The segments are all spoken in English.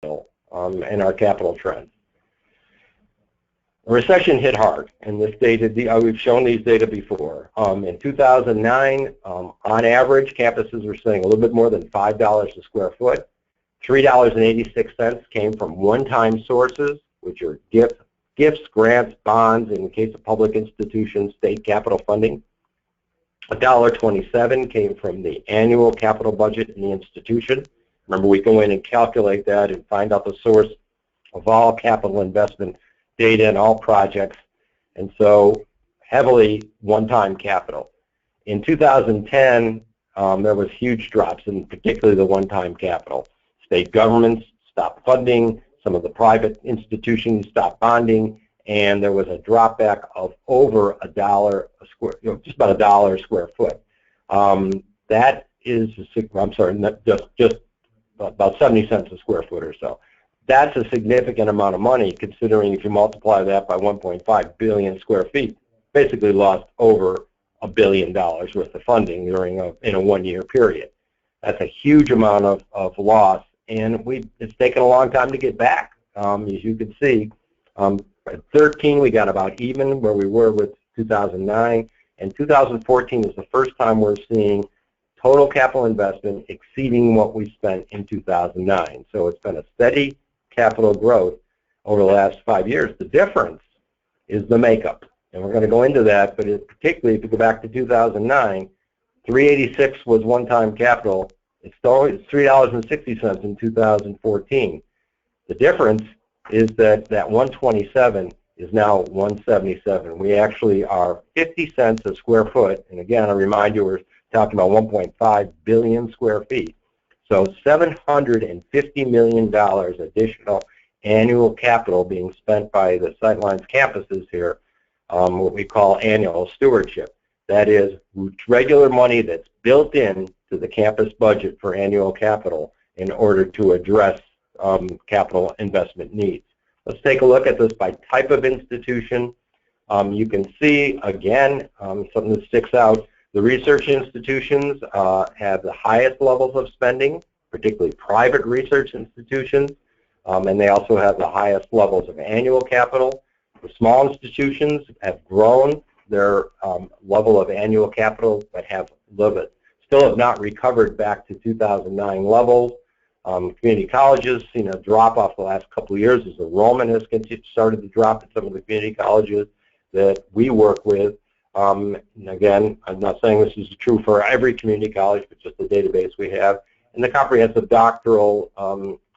and our capital trends. The recession hit hard, and this data, we've shown these data before. In 2009, on average, campuses were spending a little bit more than $5 a square foot. $3.86 came from one-time sources, which are gifts, grants, bonds, in the case of public institutions, state capital funding. $1.27 came from the annual capital budget in the institution. Remember, we go in and calculate that and find out the source of all capital investment data in all projects, and so heavily one-time capital. In 2010, there was huge drops in particularly the one-time capital. State governments stopped funding, some of the private institutions stopped bonding, and there was a drop back of over $1 a square, just about $1 a square foot. That is, I'm sorry, just about 70 cents a square foot or so. That's a significant amount of money, considering if you multiply that by 1.5 billion square feet, basically lost over $1 billion worth of funding in a one-year period. That's a huge amount of loss, and it's taken a long time to get back. As you can see, at 13 we got about even where we were with 2009, and 2014 is the first time we're seeing total capital investment exceeding what we spent in 2009. So it's been a steady capital growth over the last 5 years. The difference is the makeup, and we're going to go into that, but particularly if you go back to 2009, $3.86 was one-time capital. It's $3.60 in 2014. The difference is that $1.27 is now $1.77. We actually are 50 cents a square foot, and again, I remind you, we're talking about 1.5 billion square feet. So $750 million additional annual capital being spent by the Sightlines campuses here, what we call annual stewardship. That is regular money that's built in to the campus budget for annual capital in order to address capital investment needs. Let's take a look at this by type of institution. You can see, again, something that sticks out. The research institutions have the highest levels of spending, particularly private research institutions, and they also have the highest levels of annual capital. The small institutions have grown their level of annual capital, but still have not recovered back to 2009 levels. Community colleges seen a drop off the last couple of years as enrollment has started to drop at some of the community colleges that we work with. And again, I'm not saying this is true for every community college, but just the database we have. And the comprehensive doctoral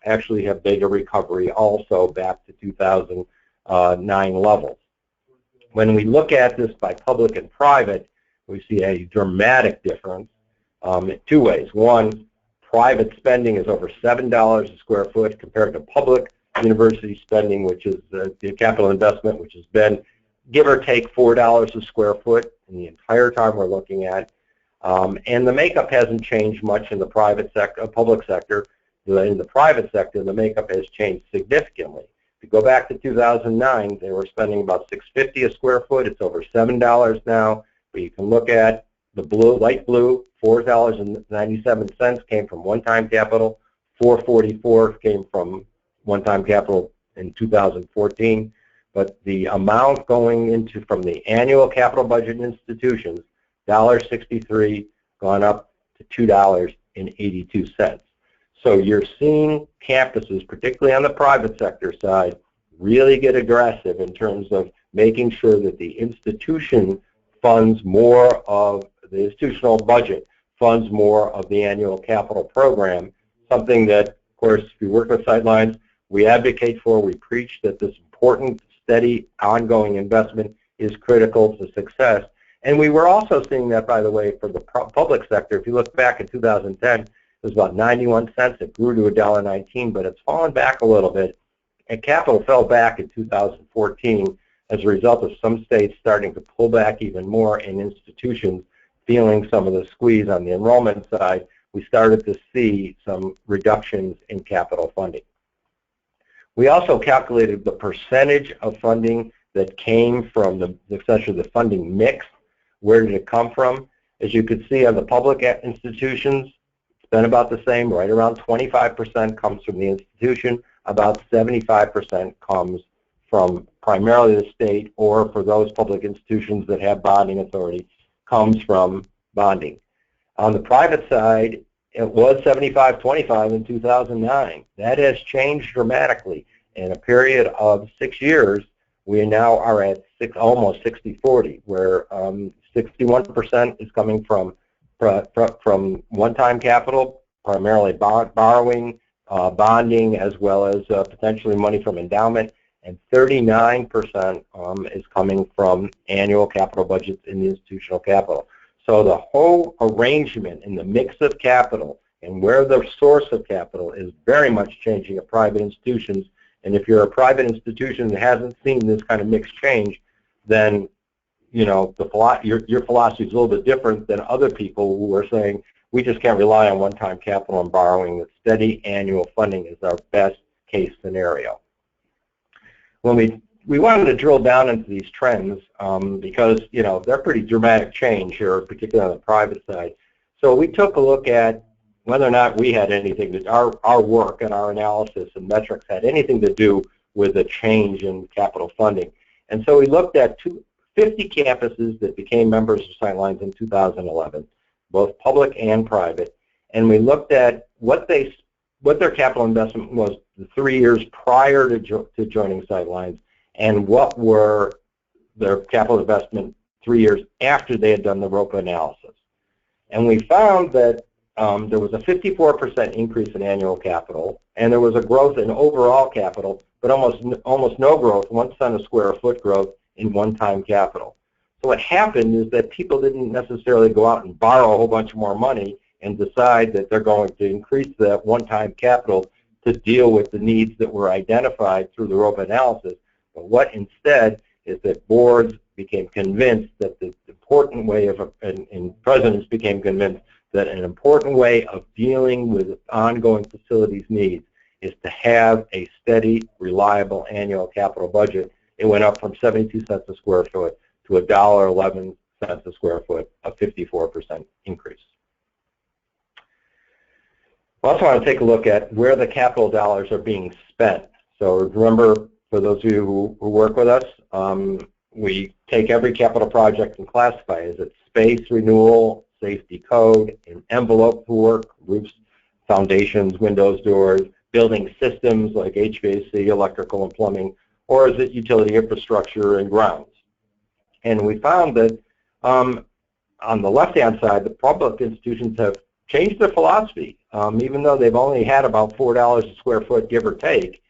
actually have data recovery also back to 2009 levels. When we look at this by public and private, we see a dramatic difference in two ways. One, private spending is over $7 a square foot compared to public university spending, which is the capital investment, which has been give or take $4 a square foot in the entire time we're looking at. And the makeup hasn't changed much in the private sector, public sector. In the private sector, the makeup has changed significantly. If you go back to 2009, they were spending about $6.50 a square foot. It's over $7 now. But you can look at the blue, light blue, $4.97 came from one-time capital. $4.44 came from one-time capital in 2014. But the amount going into from the annual capital budget institutions, $1.63 gone up to $2.82. So you're seeing campuses, particularly on the private sector side, really get aggressive in terms of making sure that the institution funds more of the institutional budget, funds more of the annual capital program, something that, of course, if you work with Sightlines, we advocate for, we preach that this important, steady, ongoing investment is critical to success. And we were also seeing that, by the way, for the public sector. If you look back in 2010, it was about 91 cents. It grew to $1.19, but it's fallen back a little bit. And capital fell back in 2014 as a result of some states starting to pull back even more and institutions feeling some of the squeeze on the enrollment side. We started to see some reductions in capital funding. We also calculated the percentage of funding that came from essentially the funding mix. Where did it come from? As you can see on the public institutions, it's been about the same, right around 25% comes from the institution. about 75% comes from primarily the state, or for those public institutions that have bonding authority, comes from bonding. On the private side, it was 75-25 in 2009. That has changed dramatically. In a period of 6 years, we now are at almost 60-40, where 61% is coming from one-time capital, primarily borrowing, bonding, as well as potentially money from endowment, and 39% is coming from annual capital budgets in the institutional capital. So the whole arrangement in the mix of capital and where the source of capital is very much changing at private institutions. And if you're a private institution that hasn't seen this kind of mix change, then you know your philosophy is a little bit different than other people who are saying we just can't rely on one-time capital and borrowing. That steady annual funding is our best case scenario. When we wanted to drill down into these trends because, you know, they're pretty dramatic change here, particularly on the private side. So we took a look at whether or not we had anything to, our work and our analysis and metrics had anything to do with the change in capital funding. And so we looked at 50 campuses that became members of Sightlines in 2011, both public and private, and we looked at what their capital investment was the 3 years prior to joining Sightlines, and what were their capital investment 3 years after they had done the ROPA analysis. And we found that there was a 54% increase in annual capital, and there was a growth in overall capital, but almost no growth, 1 cent a square foot growth in one-time capital. So what happened is that people didn't necessarily go out and borrow a whole bunch more money and decide that they're going to increase that one-time capital to deal with the needs that were identified through the ROPA analysis. But what instead is that boards became convinced that the important way of, and presidents became convinced that an important way of dealing with ongoing facilities needs is to have a steady, reliable annual capital budget. It went up from 72 cents a square foot to $1.11 a square foot, a 54% increase. I also want to take a look at where the capital dollars are being spent. So remember, for those of you who work with us, we take every capital project and classify it. Is it space renewal, safety code, an envelope work, roofs, foundations, windows, doors, building systems like HVAC, electrical, and plumbing, or is it utility infrastructure and grounds? And we found that on the left-hand side, the public institutions have changed their philosophy. Even though they've only had about $4 a square foot, give or take,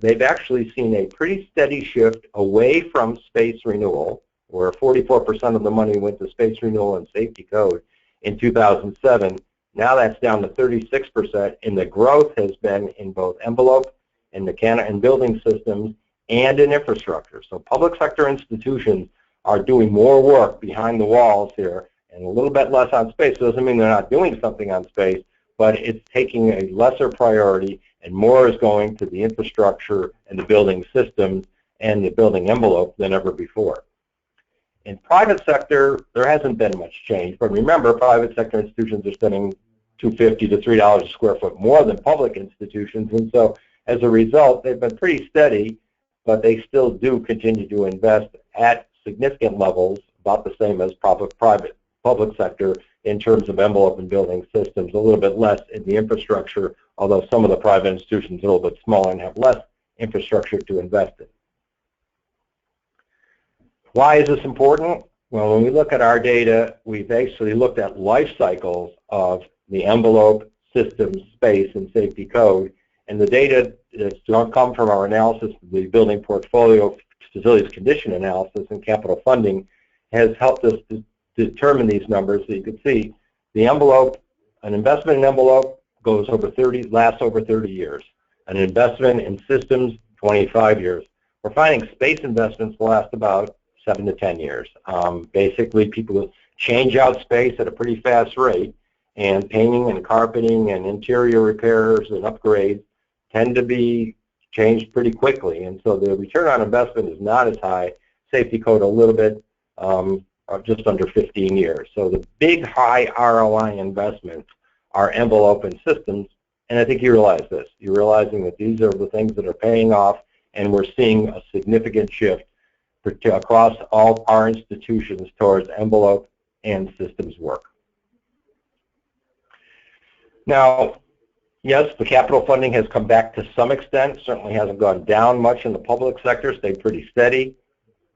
they've actually seen a pretty steady shift away from space renewal, where 44% of the money went to space renewal and safety code in 2007. Now that's down to 36%, and the growth has been in both envelope and building systems and in infrastructure. So public sector institutions are doing more work behind the walls here and a little bit less on space. It doesn't mean they're not doing something on space, but it's taking a lesser priority, and more is going to the infrastructure and the building systems and the building envelope than ever before. In private sector, there hasn't been much change, but remember, private sector institutions are spending $2.50 to $3 a square foot more than public institutions, and so as a result, they've been pretty steady, but they still do continue to invest at significant levels, about the same as public sector in terms of envelope and building systems, a little bit less in the infrastructure, although some of the private institutions are a little bit smaller and have less infrastructure to invest in. Why is this important? Well, when we look at our data, we've actually looked at life cycles of the envelope, systems, space, and safety code, and the data that's come from our analysis of the building portfolio, facilities condition analysis, and capital funding has helped us to determine these numbers. So you can see the envelope, an investment in envelope lasts over 30 years. An investment in systems, 25 years. We're finding space investments last about 7 to 10 years. Basically, people change out space at a pretty fast rate, and painting and carpeting and interior repairs and upgrades tend to be changed pretty quickly, and so the return on investment is not as high. Safety code a little bit, just under 15 years. So the big high ROI investments are envelope and systems, And I think you realize this. You're realizing that these are the things that are paying off, and we're seeing a significant shift across all our institutions towards envelope and systems work. Now, yes, the capital funding has come back to some extent. Certainly hasn't gone down much in the public sector, stayed pretty steady.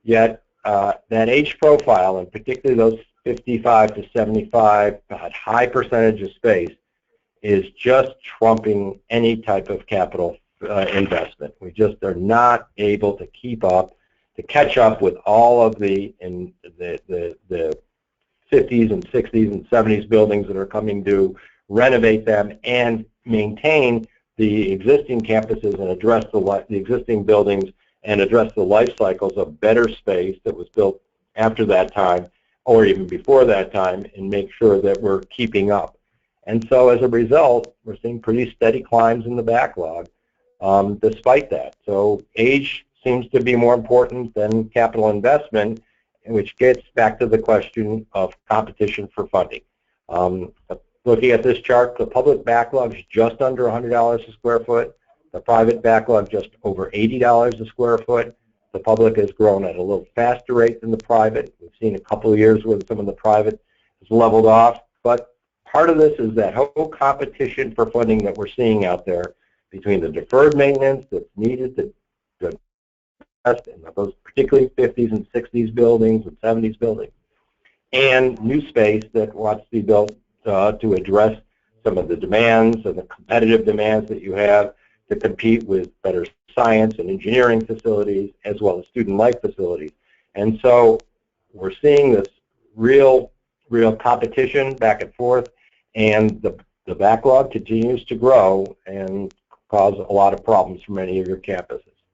Yet that age profile, and particularly those 55 to 75, a high percentage of space, is just trumping any type of capital investment. We just are not able to keep up, to catch up with all of the 50s and 60s and 70s buildings that are coming due, renovate them, and maintain the existing campuses and address the existing buildings and address the life cycles of better space that was built after that time or even before that time, and make sure that we're keeping up. And so as a result, we're seeing pretty steady climbs in the backlog despite that. So age seems to be more important than capital investment, which gets back to the question of competition for funding. Looking at this chart, the public backlog is just under $100 a square foot. The private backlog just over $80 a square foot. The public has grown at a little faster rate than the private. We've seen a couple of years where some of the private has leveled off. But part of this is that whole competition for funding that we're seeing out there between the deferred maintenance that's needed to invest in those particularly 50s and 60s buildings and 70s buildings, and new space that wants to be built to address some of the demands and the competitive demands that you have to compete with better science and engineering facilities as well as student life facilities. And so we're seeing this real competition back and forth, and the backlog continues to grow and cause a lot of problems for many of your campuses.